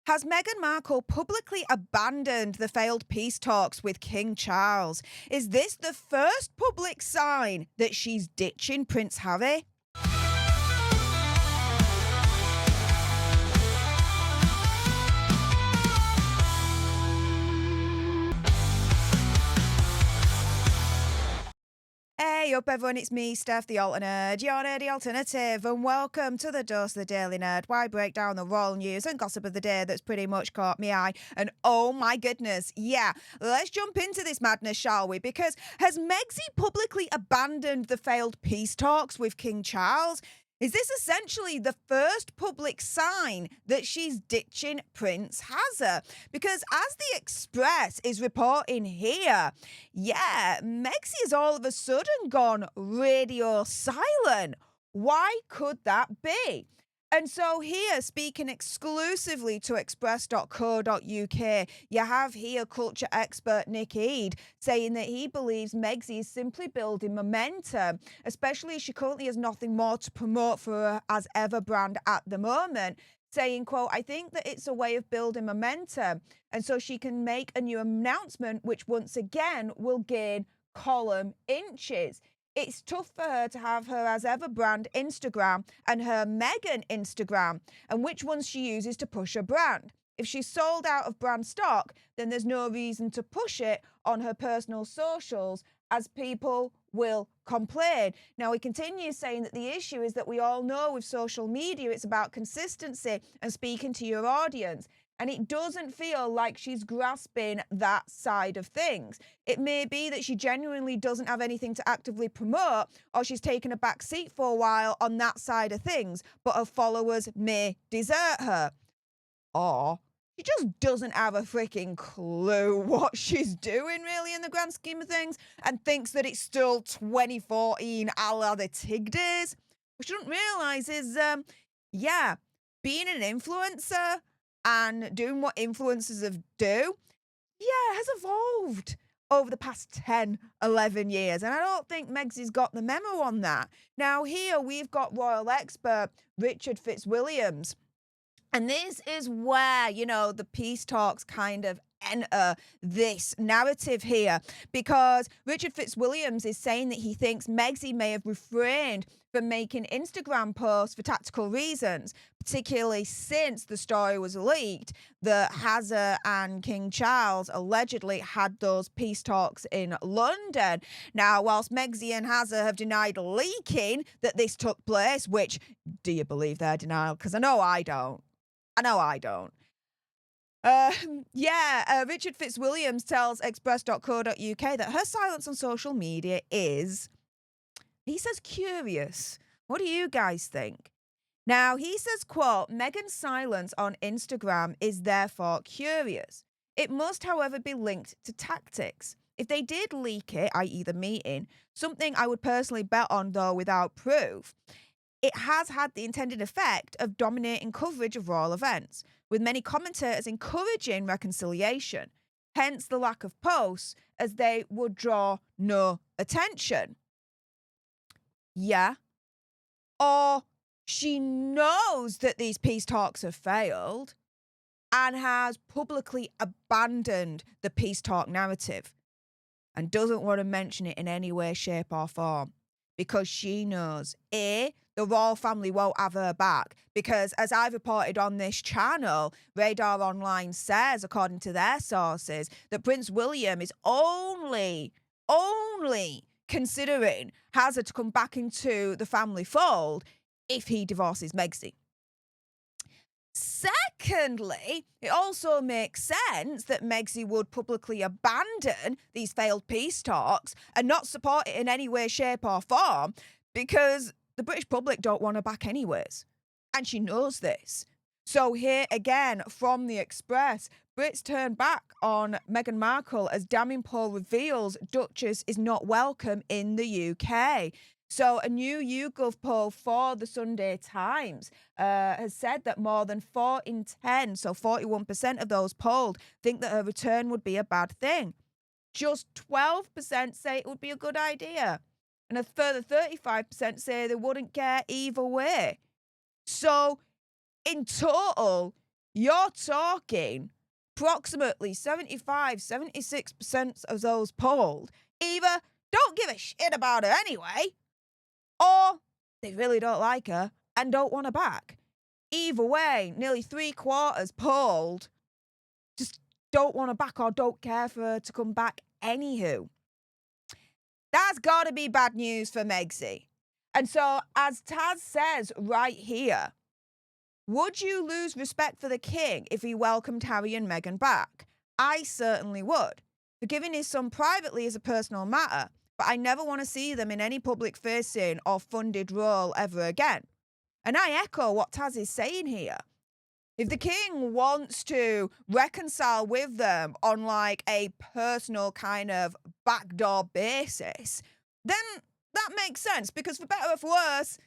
Has Meghan Markle publicly abandoned the failed peace talks with King Charles? Is this the first public sign that she's ditching Prince Harry? Hey up everyone, it's me, Stef The Alter Nerd, your nerdy alternative, and welcome to the Dose of the Daily Nerd, where I break down the royal news and gossip of the day that's pretty much caught me eye. And oh my goodness, yeah, let's jump into this madness, shall we? Because has Megxie publicly abandoned the failed peace talks with King Charles? Is this essentially the first public sign that she's ditching Prince Harry? Because as the Express is reporting here, yeah, Megxie has all of a sudden gone radio silent. Why could that be? And so here, speaking exclusively to express.co.uk, you have here culture expert Nick Eade saying that he believes Megxie is simply building momentum, especially as she currently has nothing more to promote for her as ever brand at the moment, saying, quote, I think that it's a way of building momentum. And so she can make a new announcement, which once again will gain column inches. It's tough for her to have her as ever brand Instagram and her Meghan Instagram, and which ones she uses to push her brand. If she's sold out of brand stock, then there's no reason to push it on her personal socials, as people will complain. Now, he continues saying that the issue is that we all know with social media, it's about consistency and speaking to your audience. And it doesn't feel like she's grasping that side of things. It may be that she genuinely doesn't have anything to actively promote, or she's taken a back seat for a while on that side of things, but her followers may desert her. Or she just doesn't have a freaking clue what she's doing, really, in the grand scheme of things, and thinks that it's still 2014 a la the Tig days. What she doesn't realise is, yeah, being an influencer and doing what influencers do, yeah, has evolved over the past 10, 11 years. And I don't think Megxie's got the memo on that. Now, here we've got royal expert Richard Fitzwilliams. And this is where, the peace talks kind of enter this narrative here, because Richard Fitzwilliams is saying that he thinks Megxie may have refrained from making Instagram posts for tactical reasons, particularly since the story was leaked that Harry and King Charles allegedly had those peace talks in London. Now, whilst Megxie and Harry have denied leaking that this took place, which, do you believe their denial? Because I know I don't. Richard Fitzwilliams tells express.co.uk that her silence on social media is, he says, curious. What do you guys think? Now, he says, quote, Meghan's silence on Instagram is therefore curious. It must, however, be linked to tactics. If they did leak it, i.e. the meeting, something I would personally bet on, though, without proof, it has had the intended effect of dominating coverage of royal events, with many commentators encouraging reconciliation, hence the lack of posts, as they would draw no attention. Yeah. Or she knows that these peace talks have failed and has publicly abandoned the peace talk narrative and doesn't want to mention it in any way, shape or form, because she knows, A, the royal family won't have her back, because as I've reported on this channel, Radar Online says, according to their sources, that Prince William is only considering Harry to come back into the family fold if he divorces Megxie. Secondly, it also makes sense that Megxie would publicly abandon these failed peace talks and not support it in any way, shape or form, because the British public don't want her back anyways. And she knows this. So here again from the Express, Brits turn back on Meghan Markle as damning poll reveals Duchess is not welcome in the UK. So a new YouGov poll for the Sunday Times has said that more than 4 in 10, so 41% of those polled, think that her return would be a bad thing. Just 12% say it would be a good idea. And a further 35% say they wouldn't care either way. So in total, you're talking approximately 76% of those polled either don't give a shit about her anyway, or they really don't like her and don't want her back. Either way, nearly 3/4 polled just don't want her back or don't care for her to come back anywho. That's got to be bad news for Megxie. And so, as Taz says right here, would you lose respect for the king if he welcomed Harry and Meghan back? I certainly would. Forgiving his son privately is a personal matter, but I never want to see them in any public-facing or funded role ever again. And I echo what Taz is saying here. If the king wants to reconcile with them on like a personal kind of backdoor basis, then that makes sense, because for better or for worse,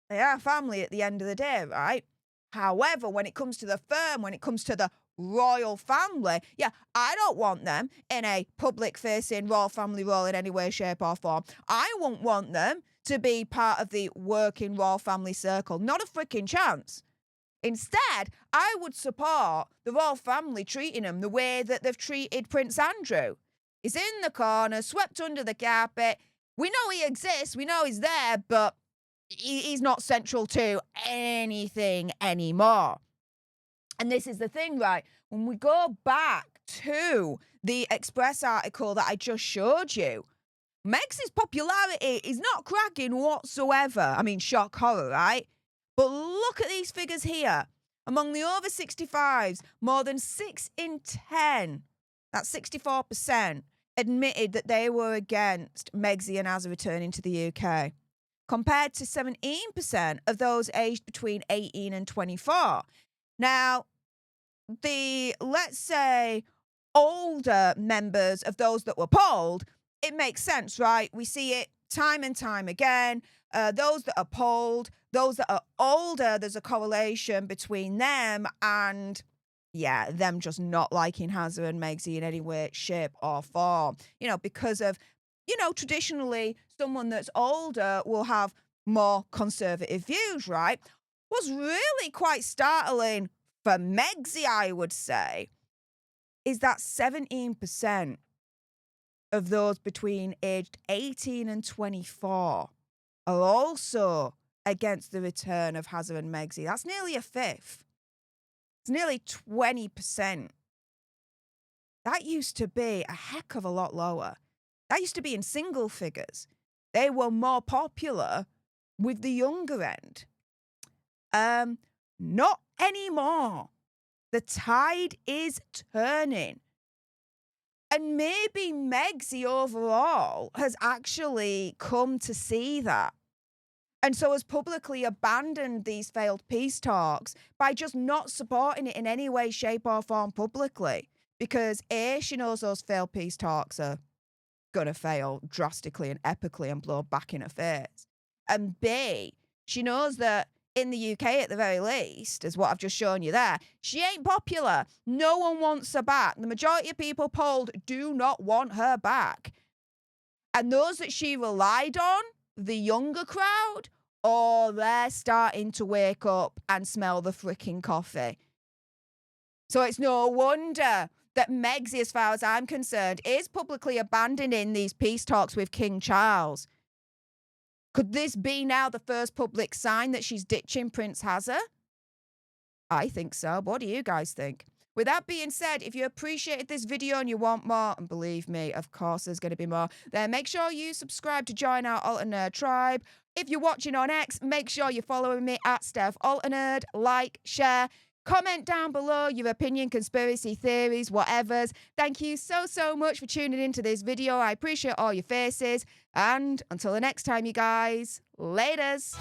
they are family at the end of the day, right? However, when it comes to the firm, when it comes to the royal family, yeah, I don't want them in a public-facing royal family role in any way, shape or form. I won't want them to be part of the working royal family circle. Not a freaking chance. Instead, I would support the royal family treating him the way that they've treated Prince Andrew. He's in the corner, swept under the carpet. We know he exists, we know he's there, but he's not central to anything anymore. And this is the thing, right? When we go back to the Express article that I just showed you, Megxie's popularity is not cracking whatsoever. I mean, shock horror, right? But look at these figures here. Among the over 65s, more than 6 in 10, that's 64%, admitted that they were against Megxie and Azza returning to the UK, compared to 17% of those aged between 18 and 24. Now, the, let's say, older members of those that were polled, it makes sense, right? We see it time and time again. Those that are polled, those that are older, there's a correlation between them and, yeah, them just not liking Hazza and Megxie in any way, shape or form. You know, because of, you know, traditionally, someone that's older will have more conservative views, right? What's really quite startling for Megxie, I would say, is that 17% of those between aged 18 and 24 are also against the return of Hazza and Megxie. That's nearly a fifth. It's nearly 20%. That used to be a heck of a lot lower. That used to be in single figures. They were more popular with the younger end. Not anymore. The tide is turning. And maybe Megxie overall has actually come to see that. And so has publicly abandoned these failed peace talks by just not supporting it in any way, shape or form publicly. Because A, she knows those failed peace talks are going to fail drastically and epically and blow back in her face. And B, she knows that in the UK at the very least, as what I've just shown you there, she ain't popular. No one wants her back. The majority of people polled do not want her back. And those that she relied on, the younger crowd, oh, they're starting to wake up and smell the freaking coffee. So it's no wonder that Megxie, as far as I'm concerned, is publicly abandoning these peace talks with King Charles. Could this be now the first public sign that she's ditching Prince Hazza? I think so. What do you guys think? With that being said, if you appreciated this video and you want more, and believe me, of course there's going to be more, then make sure you subscribe to join our Alter Nerd tribe. If you're watching on X, make sure you're following me at Stef Alter Nerd. Like, share, comment down below your opinion, conspiracy theories, whatevers. Thank you so much for tuning into this video. I appreciate all your faces. And until the next time, you guys, laters.